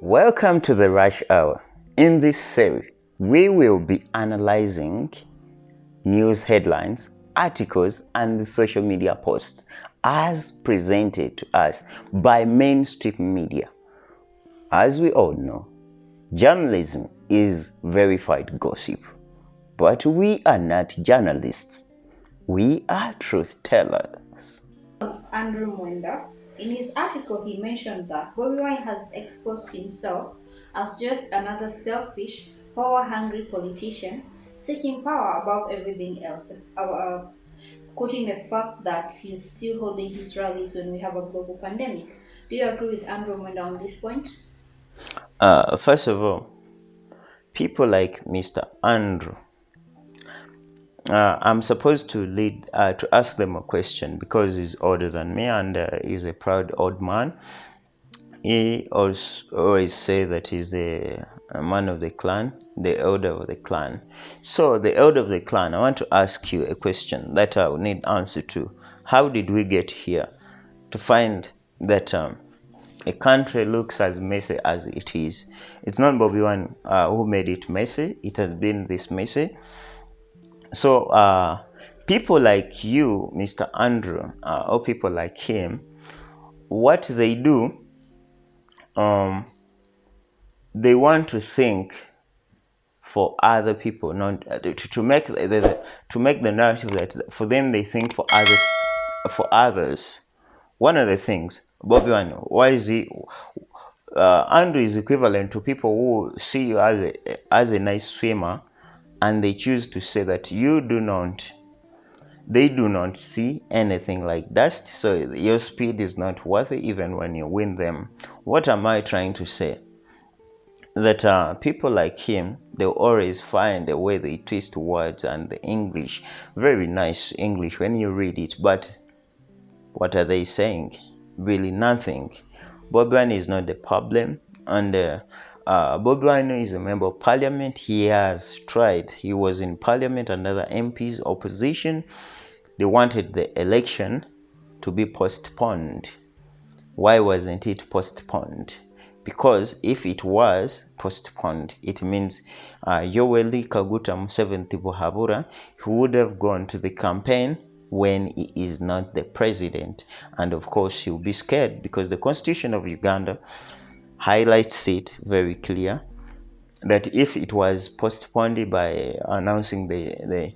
Welcome to the Rush Hour. In this series, we will be analyzing news headlines, articles, and social media posts as presented to us by mainstream media. As we all know, journalism is verified gossip, but we are not journalists. We are truth tellers. Andrew Mwenda. In his article, he mentioned that Bobby Wine has exposed himself as just another selfish, power-hungry politician seeking power above everything else, quoting the fact that he's still holding his rallies when we have a global pandemic. Do you agree with Andrew Mwenda on this point? First of all, people like Mr. Andrew, I'm supposed to ask them a question because he's older than me and he's a proud old man. He always say that he's the man of the clan, the elder of the clan. So the elder of the clan, I want to ask you a question that I will need answer to. How did we get here to find that a country looks as messy as it is? It's not Bobby Wine who made it messy. It has been this messy. So people like you, Mr. Andrew, or people like him, what they do, they want to think for other people, not to make the narrative that for them they think for others. One of the things, Bobby Wine, why is he? Andrew is equivalent to people who see you as a nice swimmer, and they choose to say that they do not see anything like dust, so your speed is not worth it even when you win them. What am I trying to say? That people like him, they always find a way they twist words and the English, very nice English when you read it, but what are they saying? Really nothing. Bobby Wine is not the problem, and Bobby Wine is a member of parliament. He has tried. He was in parliament and other MPs opposition. They wanted the election to be postponed. Why wasn't it postponed? Because if it was postponed, it means Yoweri Kaguta Museveni Tibuhaburra, who would have gone to the campaign when he is not the president. And of course, he'll be scared because the constitution of Uganda highlights it very clear that if it was postponed by announcing the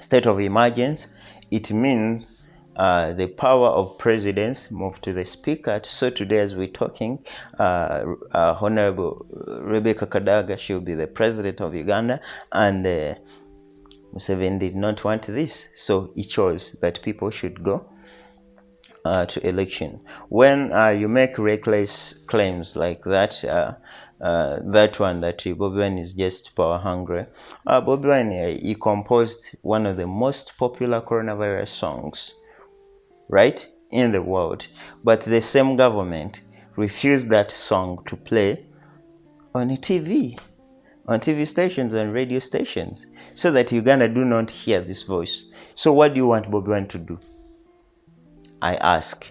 state of emergency, it means the power of presidents moved to the speaker. So today, as we're talking, Honorable Rebecca Kadaga, she'll be the president of Uganda, and Museveni did not want this, so he chose that people should go to election. When you make reckless claims like that, that one that Bobby Wine is just power hungry. Bobby Wine, he composed one of the most popular coronavirus songs, right, in the world, but the same government refused that song to play on TV stations and radio stations, so that Uganda do not hear this voice. So what do you want Bobby Wine to do? I ask,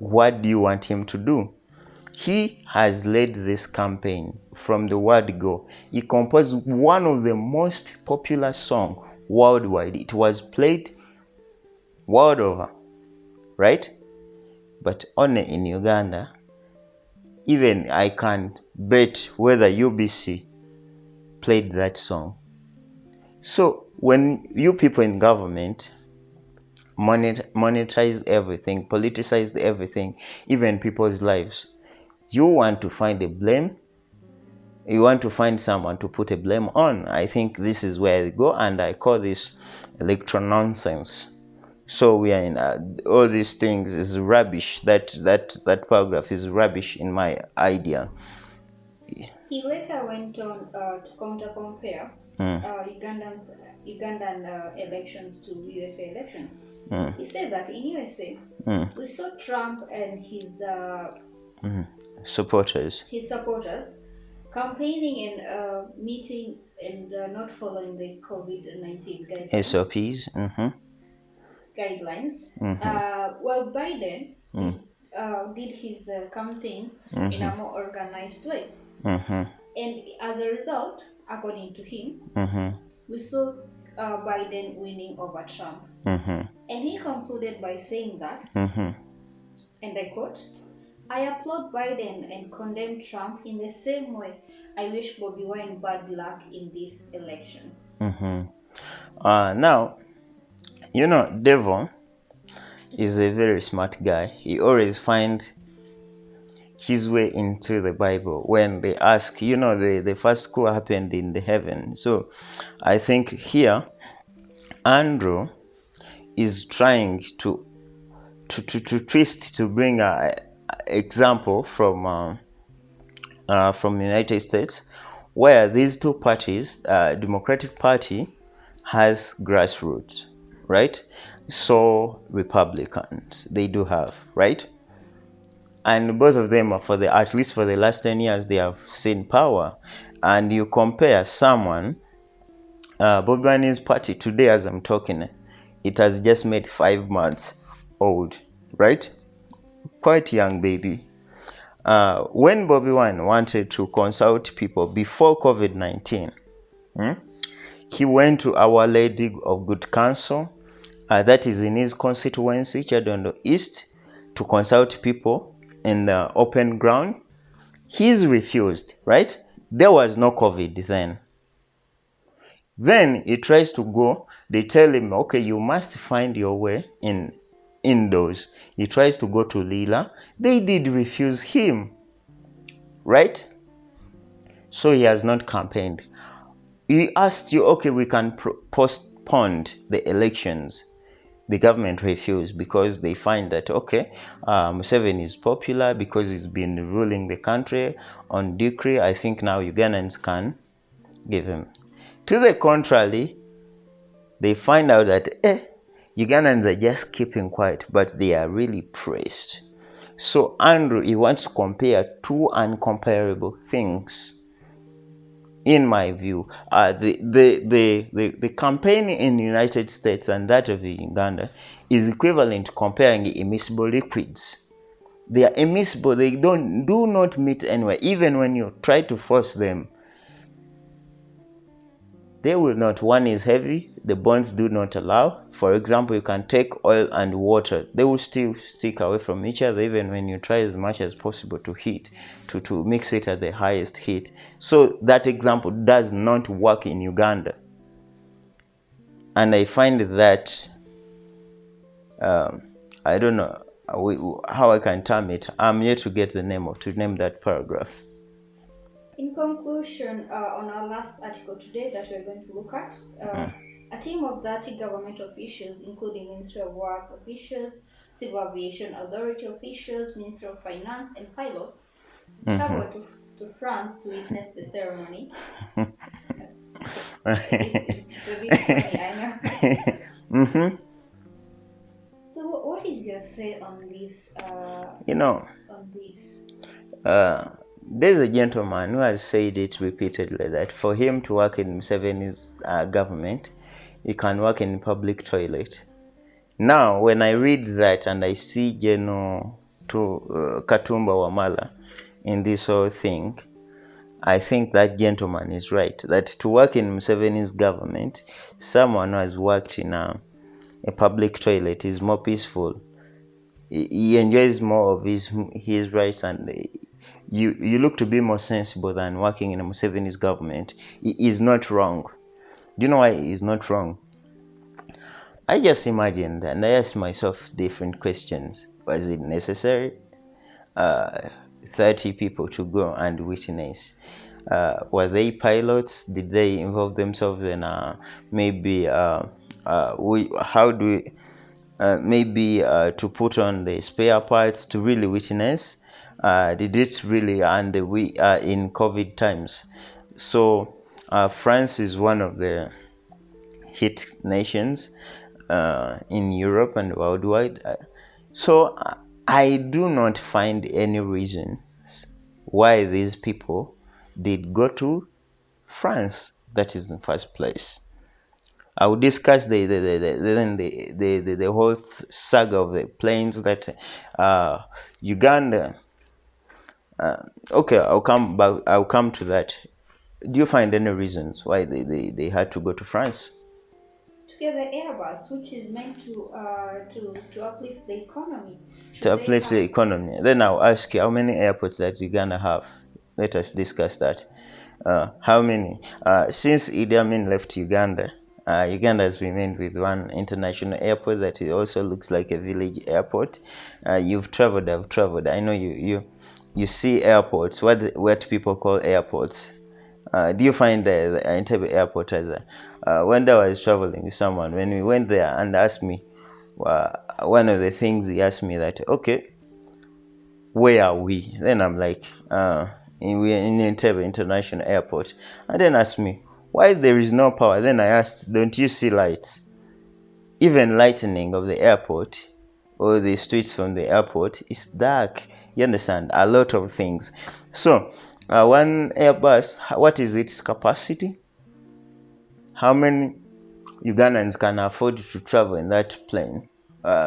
what do you want him to do? He has led this campaign from the word go. He composed one of the most popular songs worldwide. It was played world over, right? But only in Uganda, even I can't bet whether UBC played that song. So when you people in government monetized everything, politicized everything, even people's lives, you want to find a blame, you want to find someone to put a blame on. I think this is where they go, and I call this electro nonsense. So we are in all these things is rubbish. That paragraph is rubbish in my idea. He later went on to counter-compare Ugandan elections to USA elections. He said that in USA, we saw Trump and his supporters campaigning and meeting and not following the COVID-19 guidelines. SOPs. Guidelines. While Biden did his campaigns in Mm-hmm. a more organized way. Mm-hmm. And as a result, according to him, Mm-hmm. we saw Biden winning over Trump. Mm-hmm. And he concluded by saying that, Mm-hmm. and I quote, I applaud Biden and condemn Trump in the same way I wish Bobby Wine bad luck in this election. Mm-hmm. Now, Devon is a very smart guy. He always finds his way into the Bible. When they ask, the first coup happened in the heaven. So I think here Andrew is trying to twist, to bring a example from United States, where these two parties, Democratic Party has grassroots, right? So Republicans, they do have, right? And both of them are, at least for the last 10 years, they have seen power. And you compare someone, Bobi Wine's party today, as I'm talking, it has just made 5 months old, right? Quite young baby. When Bobi Wine wanted to consult people before COVID-19, he went to Our Lady of Good Counsel, that is in his constituency, Chadondo East, to consult people in the open ground. He's refused, right? There was no COVID then. Then he tries to go, they tell him, okay, you must find your way indoors. He tries to go to Lila. They did refuse him, right? So he has not campaigned. He asked you, okay, we can postpone the elections. The government refused because they find that, okay, Museveni is popular because he's been ruling the country on decree. I think now Ugandans can give him. To the contrary, they find out that Ugandans are just keeping quiet, but they are really praised. So Andrew, he wants to compare two uncomparable things. In my view, the campaign in the United States and that of Uganda is equivalent to comparing immiscible liquids. They are immiscible. They do not meet anywhere. Even when you try to force them, they will not. One is heavy. The bonds do not allow. For example, you can take oil and water. They will still stick away from each other even when you try as much as possible to heat, to mix it at the highest heat. So that example does not work in Uganda. And I find that, I don't know how I can term it. I'm yet to get the name to name that paragraph. In conclusion, on our last article today that we're going to look at, a team of 30 government officials, including Ministry of Work officials, Civil Aviation Authority officials, Ministry of Finance, and pilots, traveled to France to witness the ceremony. It's a bit funny, I know. So, what is your say on this? There's a gentleman who has said it repeatedly that for him to work in Museveni's government, he can work in public toilet. Now, when I read that and I see General Katumba Wamala in this whole thing, I think that gentleman is right. That to work in Museveni's government, someone who has worked in a public toilet is more peaceful. He enjoys more of his rights, and you look to be more sensible than working in a Museveni's government. He is not wrong. Do you know why he is not wrong? I just imagined and I asked myself different questions. Was it necessary? 30 people to go and witness. Were they pilots? Did they involve themselves in maybe how do we maybe to put on the spare parts to really witness? Did it really? And we are in COVID times, so France is one of the hit nations in Europe and worldwide. So I do not find any reason why these people did go to France. That is in first place. I will discuss the whole saga of the planes that Uganda. Okay, I'll come to that. Do you find any reasons why they had to go to France? To get the Airbus, which is meant to uplift the economy, To should they uplift the have? economy. Then I'll ask you, how many airports does Uganda have? Let us discuss that. How many? Since Idi Amin left Uganda, Uganda has remained with one international airport that it also looks like a village airport. You've traveled, I've traveled. I know you see airports. What people call airports. Do you find the Entebbe airport as a when I was traveling with someone, when we went there and asked me, one of the things he asked me that, okay, where are we? Then I'm like, we're in Entebbe International Airport. And then asked me, why there is no power? Then I asked, don't you see lights? Even lightning of the airport or the streets from the airport is dark. You understand? A lot of things. So, one Airbus, what is its capacity? How many Ugandans can afford to travel in that plane?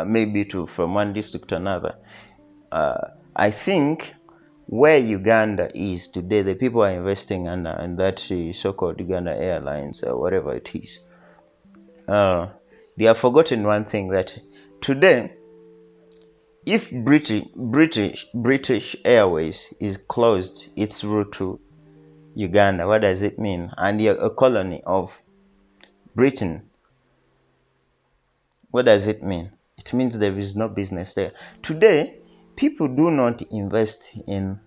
Maybe to from one district to another. I think where Uganda is today, the people are investing in that so-called Uganda Airlines or whatever it is. They have forgotten one thing, that today, if British Airways is closed its route to Uganda, what does it mean? And you're a colony of Britain. What does it mean? It means there is no business there. Today, people do not invest in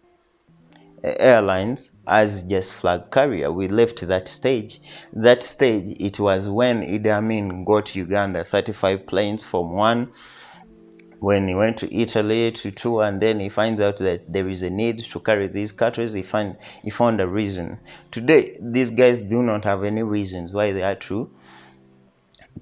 airlines as just flag carrier. We left that stage. That stage, it was when Idi Amin got Uganda 35 planes from one. When he went to Italy to tour, and then he finds out that there is a need to carry these cattle, he found a reason. Today, these guys do not have any reasons why they are to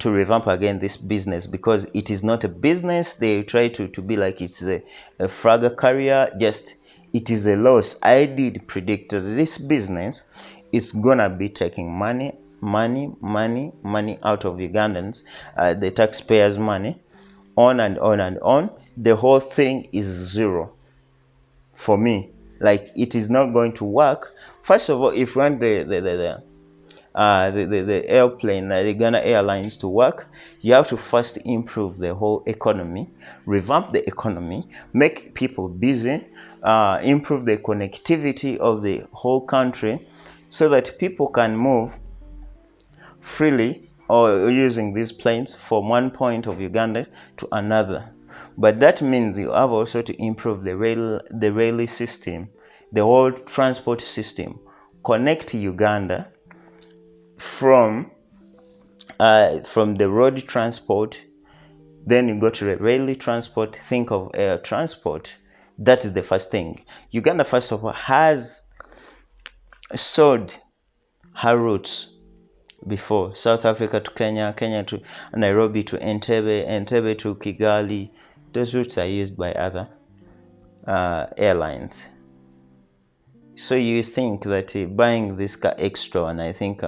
revamp again this business, because it is not a business. They try to be like it's a fragger carrier. Just, it is a loss. I did predict that this business is gonna be taking money out of Ugandans, the taxpayers' money, on and on and on. The whole thing is zero for me. Like, it is not going to work. First of all, if you want the airplane, the Ghana Airlines to work, you have to first improve the whole economy, revamp the economy, make people busy, improve the connectivity of the whole country so that people can move freely or using these planes from one point of Uganda to another. But that means you have also to improve the rail system, the whole transport system, connect Uganda from the road transport, then you go to the rail transport, think of air transport. That is the first thing. Uganda, first of all, has sold her routes before. South Africa to Kenya, Kenya to Nairobi to Entebbe, Entebbe to Kigali. Those routes are used by other airlines. So you think that buying this car extra, and I think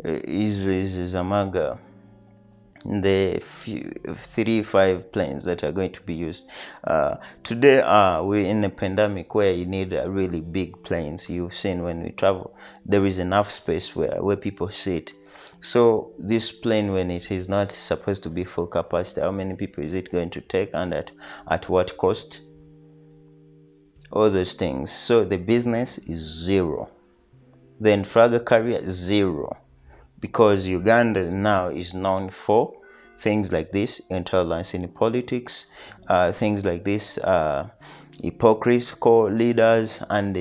is among the 3-5 planes that are going to be used. Today, we're in a pandemic where you need really big planes. You've seen when we travel, there is enough space where people sit. So this plane, when it is not supposed to be full capacity, how many people is it going to take, and at what cost? All those things. So the business is zero. Then fragger carrier, zero. Because Uganda now is known for things like this: intolerance in politics, things like this, hypocritical leaders, and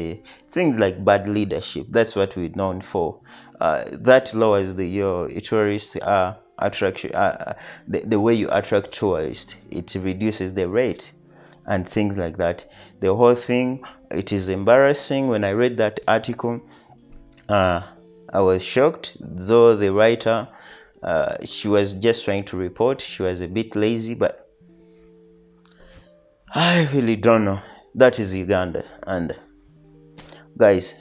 things like bad leadership. That's what we're known for. That lowers your tourist attraction, the way you attract tourists. It reduces the rate and things like that. The whole thing, it is embarrassing. When I read that article, I was shocked, though the writer, she was just trying to report. She was a bit lazy, but I really don't know. That is Uganda. And guys,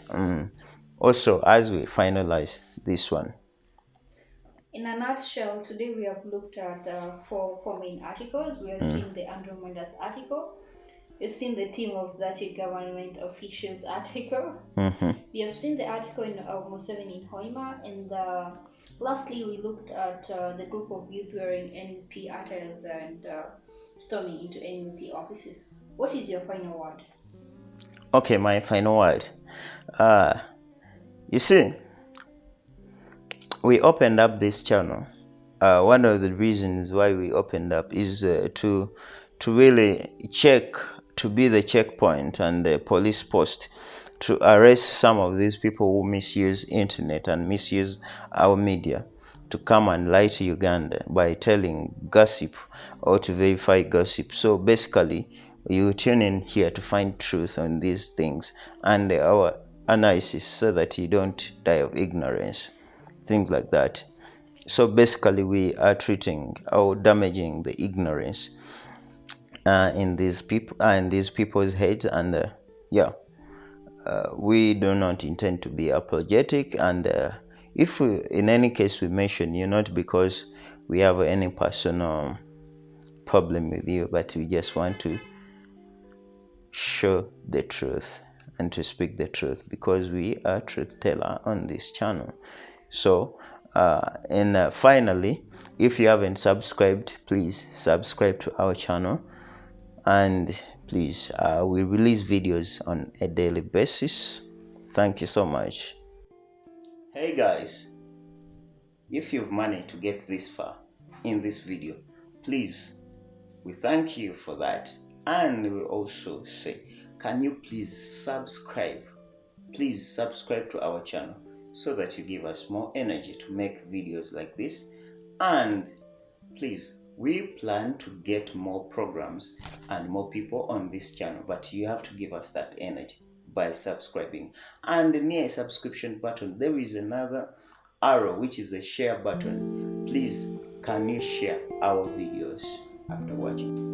also, as we finalize this one, In a nutshell, today we have looked at four main articles. We have seen the Andrew Mwenda's article. We've seen the team of Zachi government officials article. We have seen the article in Museveni in Hoima, and lastly we looked at the group of youth wearing NUP attires and storming into NUP offices. What is your final word? Okay, my final word. You see, we opened up this channel. One of the reasons why we opened up is to really check, to be the checkpoint and the police post to arrest some of these people who misuse internet and misuse our media to come and lie to Uganda by telling gossip or to verify gossip. So basically, you tune in here to find truth on these things and our analysis so that you don't die of ignorance, things like that. So basically, we are treating or damaging the ignorance in these people's heads, and we do not intend to be apologetic. And if we, in any case, we mention you, not because we have any personal problem with you, but we just want to show the truth and to speak the truth because we are truth teller on this channel. So and finally, if you haven't subscribed, please subscribe to our channel, and please we release videos on a daily basis. Thank you so much. Hey guys, if you've managed to get this far in this video, please, we thank you for that. And we also say, can you please subscribe? Please subscribe to our channel so that you give us more energy to make videos like this. And please, we plan to get more programs and more people on this channel, but you have to give us that energy by subscribing. And near a subscription button, there is another arrow, which is a share button. Please, can you share our videos after watching?